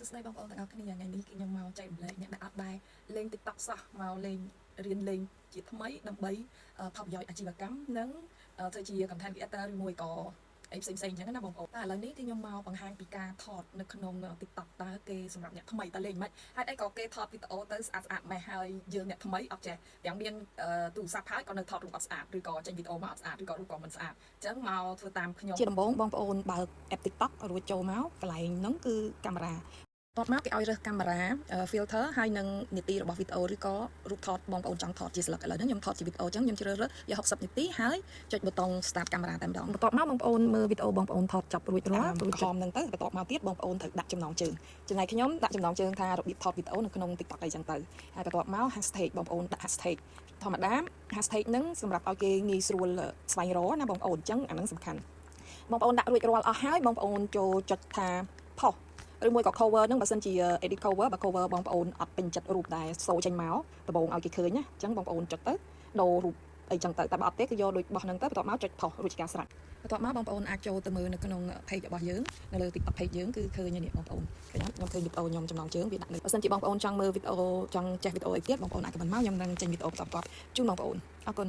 សួស្តីបងប្អូនទាំងអស់គ្នាថ្ងៃនេះខ្ញុំមកចែករំលែកអ្នកដែលអត់ដែរលេង TikTok សោះមកលេងរៀនលេងជាថ្មីដើម្បីផលប្រយោជន៍អាជីវកម្មនិងធ្វើជា content creator ឬមួយក៏អីផ្សេងៗអញ្ចឹងណាបងប្អូនតែឥឡូវនេះគឺខ្ញុំមកបង្ហាញពីការថតនៅក្នុង TikTok តើគេសម្រាប់អ្នកថ្មីតើលេងមិនហេតុអីក៏គេថតវីដេអូទៅស្អាតម៉េះហើយយើងអ្នកថ្មីអត់ចេះទាំងមានទូរស័ព្ទហើយក៏នៅថតរូបអត់ស្អាតឬក៏ចេញវីដេអូមកអត់ស្អាតឬក៏រូបក៏មិនស្អាតអញ្ចឹងមកធ្វើតាមខ្ញុំជាដំបូងបងប្អូនបើក app TikTok រួចចូលមកកន្លែងហ្នឹងគឺកាមេរ៉ាតតមកគេឲ្យរើសកាមេរ៉ា filter ហើយនឹងនាទីរបស់វីដេអូឬក៏រូបថតបងប្អូនចង់ថតជាស្លឹកឥឡូវហ្នឹងខ្ញុំថតជាវីដេអូអញ្ចឹងខ្ញុំជ្រើសរើសយក60នាទីហើយចុចប៊ូតុង start កាមេរ៉ាតែម្ដងបន្ទាប់មកបងប្អូនមើលវីដេអូបងប្អូនថតចប់រួចរាល់រួចខំហ្នឹងទៅបន្ទាប់មកទៀតបងប្អូនត្រូវដាក់ចំណងជើងចំណែកខ្ញុំដាក់ចំណងជើងថារបៀបថតវីដេអូនៅក្នុង TikTok អីចឹងទៅហើយបន្ទាប់មក hashtag បងប្អូនដាក់ hashtag ធម្មតា hashtag ហ្នឹងសម្រាប់ឲ្យគេងាយស្រួលស្វែងរកណាបងប្អូនអញ្ចឹងអាហ្នឹងសំខាន់បងប្អូនដាក់រួចរាល់អស់ហើយបងប្អូនចូលចុចថាផុសឬមួយក៏ cover ហ្នឹងបើសិនជា edit cover បើ cover បងប្អូនអត់ពេញចិត្តរូបដែលសូចេញមកដំបូងឲ្យគេឃើញណាអញ្ចឹងបងប្អូនចុចទៅដូររូបអីចឹងទៅតែបើអត់ទេគឺយកដូចបោះហ្នឹងទៅបន្ទាប់មកចុចផុសរួចជាការស្រេចបន្ទាប់មកបងប្អូនអាចចូលទៅមើលនៅក្នុង page របស់យើងនៅលើ TikTok page យើងគឺឃើញនេះបងប្អូនឃើញខ្ញុំឃើញវីដេអូខ្ញុំចំណងជើងវាដាក់លើបើសិនជាបងប្អូនចង់មើលវីដេអូចង់ចេះវីដេអូអីទៀតបងប្អូនអាច comment មកខ្ញុំនឹងចេញវីដេអូបន្តជូនបងប្អូនអរគុណ